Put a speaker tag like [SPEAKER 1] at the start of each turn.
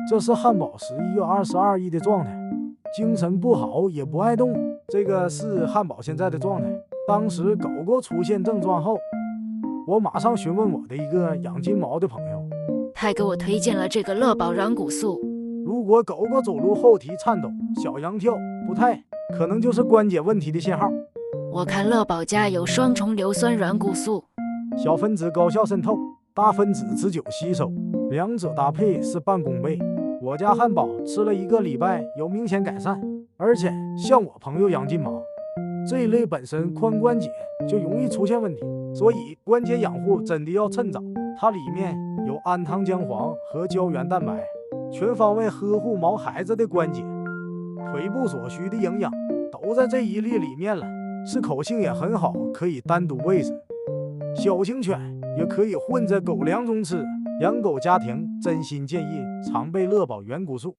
[SPEAKER 1] 这是汉堡11月22日的状态，精神不好，也不爱动。这个是汉堡现在的状态。当时狗狗出现症状后，我马上询问我的一个养金毛的朋友，
[SPEAKER 2] 他给我推荐了这个乐宝软骨素。
[SPEAKER 1] 如果狗狗走路后蹄颤抖、小羊跳不太，可能就是关节问题的信号。
[SPEAKER 2] 我看乐宝家有双重硫酸软骨素，
[SPEAKER 1] 小分子高效渗透，大分子持久吸收，两者搭配是半功倍。我家汉堡吃了1个礼拜有明显改善，而且像我朋友养金毛这一类本身髋关节就容易出现问题，所以关节养护真的要趁早。它里面有氨糖姜黄和胶原蛋白，全方位呵护毛孩子的关节，腿部所需的营养都在这一粒里面了。适口性也很好，可以单独喂食，小型犬也可以混在狗粮中吃。养狗家庭真心建议常备乐宝软骨素。